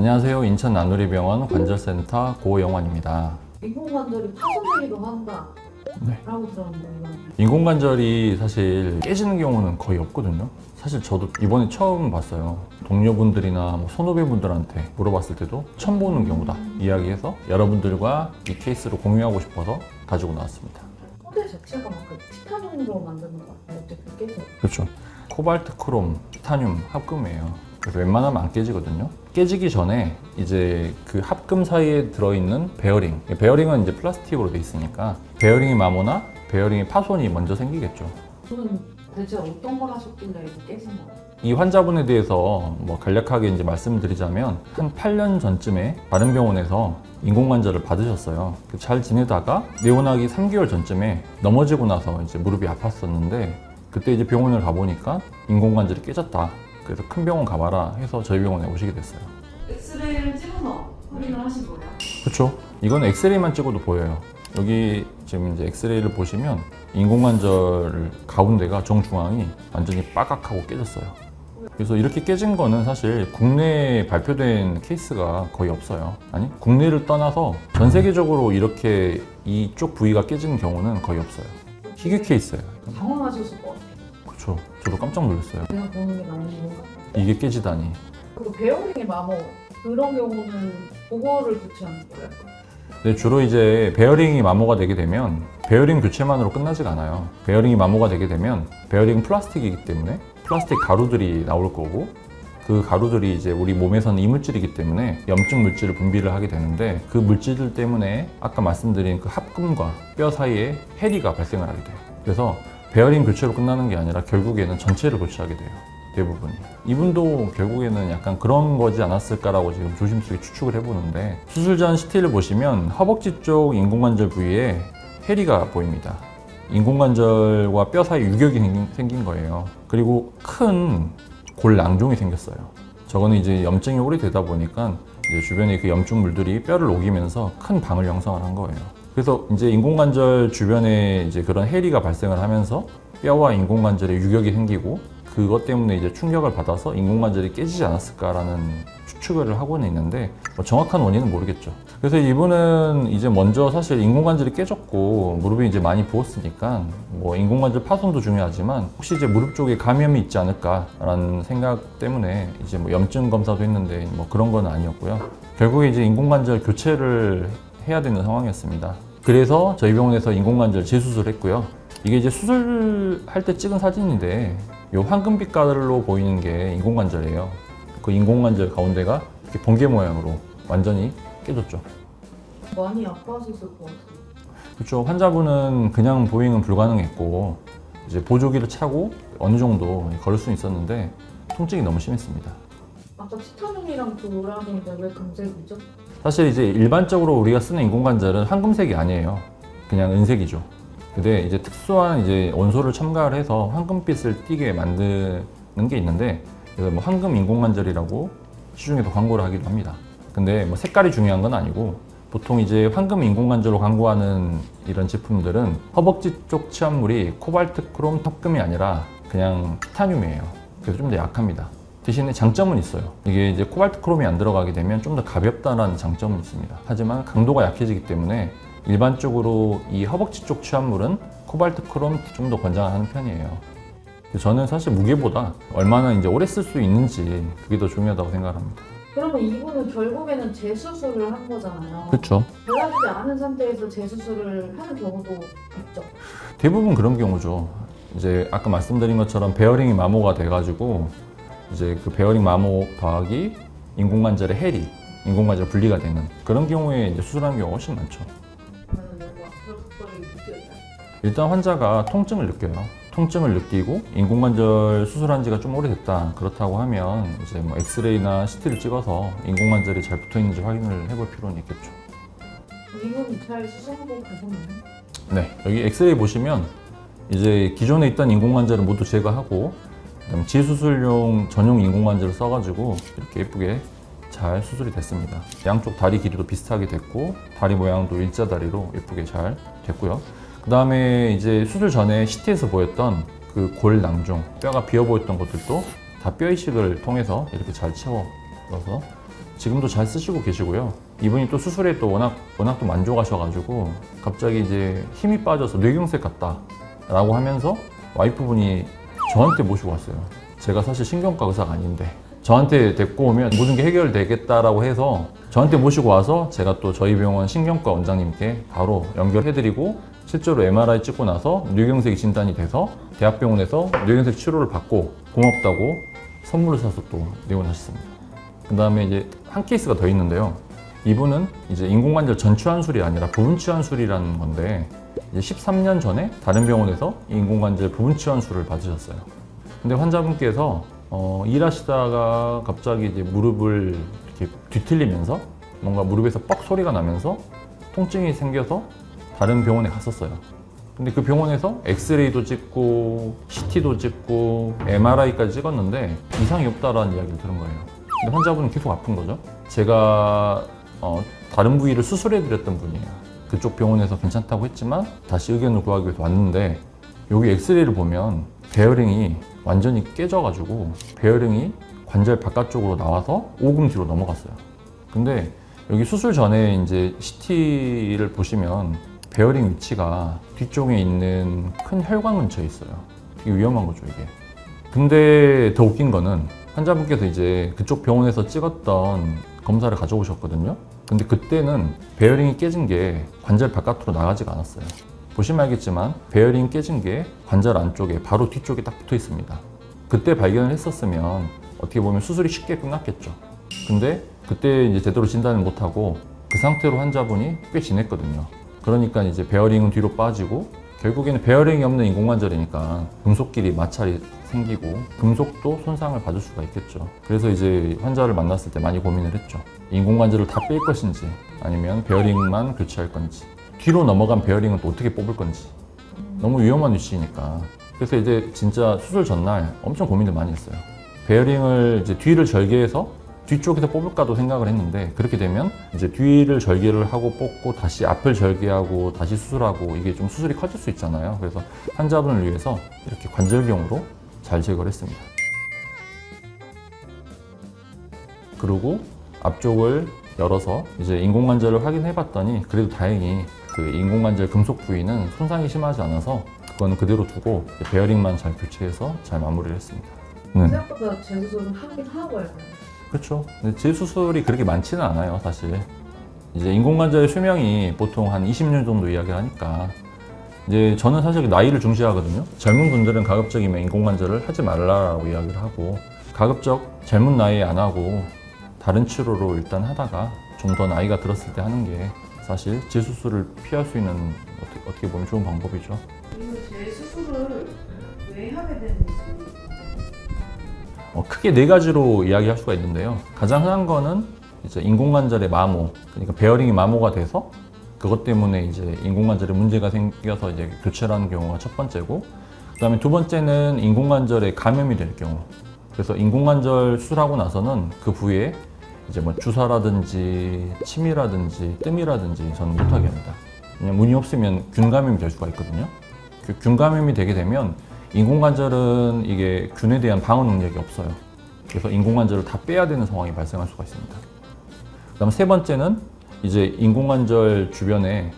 안녕하세요. 인천 나누리병원 관절센터 고영환입니다. 인공관절이 파손되기도 한다 네. 라고 들었는데 이건 인공관절이 사실 깨지는 경우는 거의 없거든요. 사실 저도 이번에 처음 봤어요. 동료분들이나 선후배분들한테 물어봤을 때도 처음 보는 경우다 이야기해서 여러분들과 이 케이스를 공유하고 싶어서 가지고 나왔습니다. 소재 자체가 막 그 티타늄으로 만드는 거 같아요. 어떻게 깨져? 그렇죠. 코발트, 크롬, 티타늄 합금이에요. 그래서 웬만하면 안 깨지거든요. 깨지기 전에 이제 그 합금 사이에 들어있는 베어링. 베어링은 이제 플라스틱으로 돼 있으니까 베어링이 마모나 베어링의 파손이 먼저 생기겠죠. 저는 대체 어떤 걸 하셨길래 이렇게 깨진 거예요? 이 환자분에 대해서 간략하게 이제 말씀을 드리자면 한 8년 전쯤에 다른 병원에서 인공관절을 받으셨어요. 잘 지내다가 내원하기 3개월 전쯤에 넘어지고 나서 이제 무릎이 아팠었는데 그때 이제 병원을 가보니까 인공관절이 깨졌다. 그래서 큰 병원 가봐라 해서 저희 병원에 오시게 됐어요. 엑스레이를 찍어서 확인을 하신 거예요? 그렇죠. 이건 엑스레이만 찍어도 보여요. 여기 지금 이제 엑스레이를 보시면 인공관절 가운데가 정중앙이 완전히 빠각하고 깨졌어요. 그래서 이렇게 깨진 거는 사실 국내에 발표된 케이스가 거의 없어요. 아니, 국내를 떠나서 전 세계적으로 이렇게 이쪽 부위가 깨지는 경우는 거의 없어요. 희귀 케이스예요. 당황하셨을 것 같아요. 그렇죠. 저도 깜짝 놀랐어요. 내가 보는 게 맞는 건가? 이게 깨지다니. 그리고 베어링의 마모 그런 경우는 보고를 교체하는 거예요? 근데 주로 이제 베어링이 마모가 되게 되면 베어링 교체만으로 끝나지가 않아요. 베어링이 마모가 되게 되면 베어링은 플라스틱이기 때문에 플라스틱 가루들이 나올 거고 그 가루들이 이제 우리 몸에서는 이물질이기 때문에 염증 물질을 분비를 하게 되는데 그 물질들 때문에 아까 말씀드린 그 합금과 뼈 사이에 해리가 발생을 하게 돼요. 그래서 베어링 교체로 끝나는 게 아니라 결국에는 전체를 교체하게 돼요. 대부분이. 이분도 결국에는 약간 그런 거지 않았을까라고 지금 조심스럽게 추측을 해보는데 수술 전 CT를 보시면 허벅지 쪽 인공관절 부위에 해리가 보입니다. 인공관절과 뼈 사이 유격이 생긴 거예요. 그리고 큰 골낭종이 생겼어요. 저거는 이제 염증이 오래되다 보니까 이제 주변에 그 염증물들이 뼈를 녹이면서 큰 방을 형성을 한 거예요. 그래서 이제 인공관절 주변에 이제 그런 해리가 발생을 하면서 뼈와 인공관절에 유격이 생기고 그것 때문에 이제 충격을 받아서 인공관절이 깨지지 않았을까라는 추측을 하고는 있는데 정확한 원인은 모르겠죠. 그래서 이분은 이제 먼저 사실 인공관절이 깨졌고 무릎이 이제 많이 부었으니까 인공관절 파손도 중요하지만 혹시 이제 무릎 쪽에 감염이 있지 않을까라는 생각 때문에 이제 염증 검사도 했는데 그런 건 아니었고요. 결국에 이제 인공관절 교체를 해야 되는 상황이었습니다. 그래서 저희 병원에서 인공관절 재수술을 했고요. 이게 이제 수술할 때 찍은 사진인데 이 황금빛 깔로 보이는 게 인공관절이에요. 그 인공관절 가운데가 이렇게 번개 모양으로 완전히 깨졌죠. 많이 아파하셨을 것 같아요. 그렇죠. 환자분은 그냥 보행은 불가능했고 이제 보조기를 차고 어느 정도 걸을 수 있었는데 통증이 너무 심했습니다. 아까 티타늄이랑 그라는데 왜 금색이죠? 사실 이제 일반적으로 우리가 쓰는 인공관절은 황금색이 아니에요. 그냥 은색이죠. 근데 이제 특수한 이제 원소를 첨가를 해서 황금빛을 띠게 만드는 게 있는데 그래서 황금 인공관절이라고 시중에서 광고를 하기도 합니다. 근데 색깔이 중요한 건 아니고 보통 이제 황금 인공관절로 광고하는 이런 제품들은 허벅지 쪽 치환물이 코발트, 크롬, 합금이 아니라 그냥 티타늄이에요. 그래서 좀 더 약합니다. 대신에 장점은 있어요. 이게 이제 코발트, 크롬이 안 들어가게 되면 좀 더 가볍다는 장점은 있습니다. 하지만 강도가 약해지기 때문에 일반적으로 이 허벅지 쪽 치환물은 코발트, 크롬 좀 더 권장하는 편이에요. 저는 사실 무게보다 얼마나 이제 오래 쓸 수 있는지 그게 더 중요하다고 생각합니다. 그러면 이분은 결국에는 재수술을 한 거잖아요. 그렇죠. 달라지지 않은 상태에서 재수술을 하는 경우도 있죠. 대부분 그런 경우죠. 이제 아까 말씀드린 것처럼 베어링이 마모가 돼가지고 이제 그 베어링 마모 더하기 인공관절의 해리, 인공관절 분리가 되는 그런 경우에 이제 수술하는 경우가 훨씬 많죠. 그러면 내가 그걸 느껴요. 일단 환자가 통증을 느껴요. 통증을 느끼고 인공관절 수술한 지가 좀 오래됐다. 그렇다고 하면 이제 엑스레이나 CT를 찍어서 인공관절이 잘 붙어 있는지 확인을 해볼 필요는 있겠죠. 이분 잘 수술하고 가셨나요? 네, 여기 엑스레이 보시면 이제 기존에 있던 인공관절을 모두 제거하고 그다음에 재수술용 전용 인공관절을 써가지고 이렇게 예쁘게 잘 수술이 됐습니다. 양쪽 다리 길이도 비슷하게 됐고 다리 모양도 일자다리로 예쁘게 잘 됐고요. 그 다음에 이제 수술 전에 CT에서 보였던 그 골낭종, 뼈가 비어 보였던 것들도 다 뼈 이식을 통해서 이렇게 잘 채워넣어서 지금도 잘 쓰시고 계시고요. 이분이 또 수술에 또 워낙 또 만족하셔가지고 갑자기 이제 힘이 빠져서 뇌경색 같다라고 하면서 와이프분이 저한테 모시고 왔어요. 제가 사실 신경과 의사가 아닌데 저한테 데리고 오면 모든 게 해결되겠다라고 해서 저한테 모시고 와서 제가 또 저희 병원 신경과 원장님께 바로 연결해드리고 실제로 MRI 찍고 나서 뇌경색이 진단이 돼서 대학병원에서 뇌경색 치료를 받고 고맙다고 선물을 사서 또 내원하셨습니다. 그 다음에 이제 한 케이스가 더 있는데요. 이분은 이제 인공관절 전치환술이 아니라 부분치환술이라는 건데 이제 13년 전에 다른 병원에서 인공관절 부분치환술을 받으셨어요. 근데 환자분께서 일하시다가 갑자기 이제 무릎을 이렇게 뒤틀리면서 뭔가 무릎에서 뻑 소리가 나면서 통증이 생겨서 다른 병원에 갔었어요. 근데 그 병원에서 엑스레이도 찍고 CT도 찍고 MRI까지 찍었는데 이상이 없다라는 이야기를 들은 거예요. 근데 환자분은 계속 아픈 거죠. 제가 다른 부위를 수술해 드렸던 분이에요. 그쪽 병원에서 괜찮다고 했지만 다시 의견을 구하기 위해서 왔는데 여기 엑스레이를 보면 베어링이 완전히 깨져가지고 베어링이 관절 바깥쪽으로 나와서 오금 뒤로 넘어갔어요. 근데 여기 수술 전에 이제 CT를 보시면 베어링 위치가 뒤쪽에 있는 큰 혈관 근처에 있어요. 되게 위험한 거죠, 이게. 근데 더 웃긴 거는 환자분께서 이제 그쪽 병원에서 찍었던 검사를 가져오셨거든요. 근데 그때는 베어링이 깨진 게 관절 바깥으로 나가지가 않았어요. 보시면 알겠지만 베어링 깨진 게 관절 안쪽에 바로 뒤쪽에 딱 붙어 있습니다. 그때 발견을 했었으면 어떻게 보면 수술이 쉽게 끝났겠죠. 근데 그때 이제 제대로 진단을 못하고 그 상태로 환자분이 꽤 지냈거든요. 그러니까 이제 베어링은 뒤로 빠지고 결국에는 베어링이 없는 인공관절이니까 금속끼리 마찰이 생기고 금속도 손상을 받을 수가 있겠죠. 그래서 이제 환자를 만났을 때 많이 고민을 했죠. 인공관절을 다 뺄 것인지 아니면 베어링만 교체할 건지 뒤로 넘어간 베어링은 또 어떻게 뽑을 건지 너무 위험한 위치니까. 그래서 이제 진짜 수술 전날 엄청 고민을 많이 했어요. 베어링을 이제 뒤를 절개해서 뒤쪽에서 뽑을까도 생각을 했는데 그렇게 되면 이제 뒤를 절개를 하고 뽑고 다시 앞을 절개하고 다시 수술하고 이게 좀 수술이 커질 수 있잖아요. 그래서 환자분을 위해서 이렇게 관절경으로 잘 제거를 했습니다. 그리고 앞쪽을 열어서 이제 인공관절을 확인해 봤더니 그래도 다행히 그 인공관절 금속 부위는 손상이 심하지 않아서 그거는 그대로 두고 베어링만 잘 교체해서 잘 마무리를 했습니다. 생각보다 재수술은 하긴 하고요. 그렇죠. 근데 재수술이 그렇게 많지는 않아요, 사실. 이제 인공관절의 수명이 보통 한 20년 정도 이야기를 하니까 이제 저는 사실 나이를 중시하거든요. 젊은 분들은 가급적이면 인공관절을 하지 말라라고 이야기를 하고 가급적 젊은 나이에 안 하고 다른 치료로 일단 하다가 좀 더 나이가 들었을 때 하는 게 사실 재수술을 피할 수 있는 어떻게 보면 좋은 방법이죠. 그리고 재수술을 왜 하게 되는지 크게 네 가지로 이야기할 수가 있는데요. 가장 흔한 거는 이제 인공관절의 마모, 그러니까 베어링이 마모가 돼서 그것 때문에 이제 인공관절에 문제가 생겨서 이제 교체를 하는 경우가 첫 번째고, 그다음에 두 번째는 인공관절에 감염이 될 경우. 그래서 인공관절 수술하고 나서는 그 부위에 이제 뭐 주사라든지 침이라든지 뜸이라든지 저는 못하게 합니다. 그냥 문이 없으면 균 감염이 될 수가 있거든요. 그 균 감염이 되게 되면 인공관절은 이게 균에 대한 방어 능력이 없어요. 그래서 인공관절을 다 빼야 되는 상황이 발생할 수가 있습니다. 그다음 세 번째는 이제 인공관절 주변에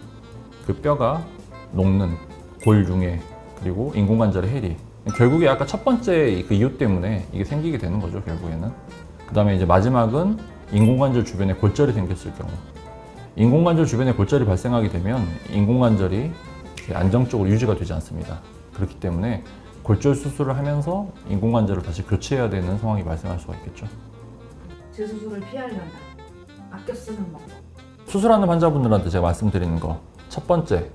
그 뼈가 녹는 골중에 그리고 인공관절의 해리. 결국에 아까 첫 번째 그 이유 때문에 이게 생기게 되는 거죠, 결국에는. 그다음에 이제 마지막은 인공관절 주변에 골절이 생겼을 경우. 인공관절 주변에 골절이 발생하게 되면 인공관절이 안정적으로 유지가 되지 않습니다. 그렇기 때문에 골절 수술을 하면서 인공관절을 다시 교체해야 되는 상황이 발생할 수가 있겠죠. 재수술을 피하려면 아껴 쓰는 방법. 수술하는 환자분들한테 제가 말씀드리는 거, 첫 번째,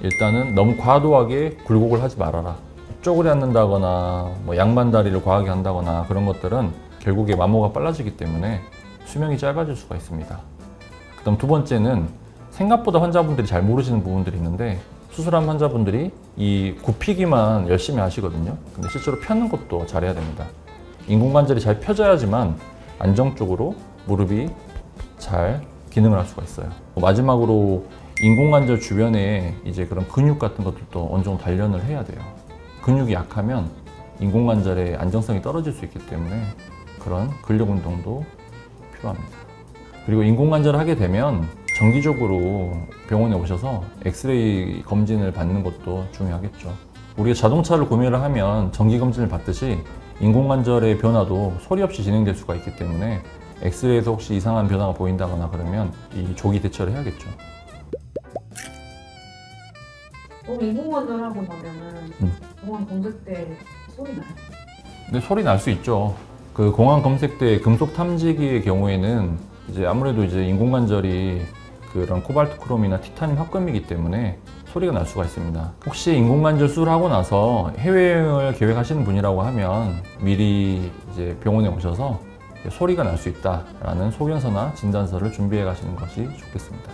일단은 너무 과도하게 굴곡을 하지 말아라. 쪼그려 앉는다거나 뭐 양반다리를 과하게 한다거나 그런 것들은 결국에 마모가 빨라지기 때문에 수명이 짧아질 수가 있습니다. 그다음 두 번째는 생각보다 환자분들이 잘 모르시는 부분들이 있는데, 수술한 환자분들이 이 굽히기만 열심히 하시거든요. 근데 실제로 펴는 것도 잘해야 됩니다. 인공관절이 잘 펴져야지만 안정적으로 무릎이 잘 기능을 할 수가 있어요. 마지막으로 인공관절 주변에 이제 그런 근육 같은 것들도 어느 정도 단련을 해야 돼요. 근육이 약하면 인공관절의 안정성이 떨어질 수 있기 때문에 그런 근력 운동도 필요합니다. 그리고 인공관절을 하게 되면 정기적으로 병원에 오셔서 엑스레이 검진을 받는 것도 중요하겠죠. 우리가 자동차를 구매를 하면 정기 검진을 받듯이 인공관절의 변화도 소리 없이 진행될 수가 있기 때문에 엑스레이에서 혹시 이상한 변화가 보인다거나 그러면 이 조기 대처를 해야겠죠. 인공관절 하고 나면은 음. 공항 검색 때 소리 나요? 근데 소리 날 수 있죠. 그 공항 검색대 금속 탐지기의 경우에는 이제 아무래도 이제 인공관절이 그런 코발트 크롬이나 티타늄 합금이기 때문에 소리가 날 수가 있습니다. 혹시 인공관절 수술하고 나서 해외여행을 계획하시는 분이라고 하면 미리 이제 병원에 오셔서 소리가 날 수 있다라는 소견서나 진단서를 준비해 가시는 것이 좋겠습니다.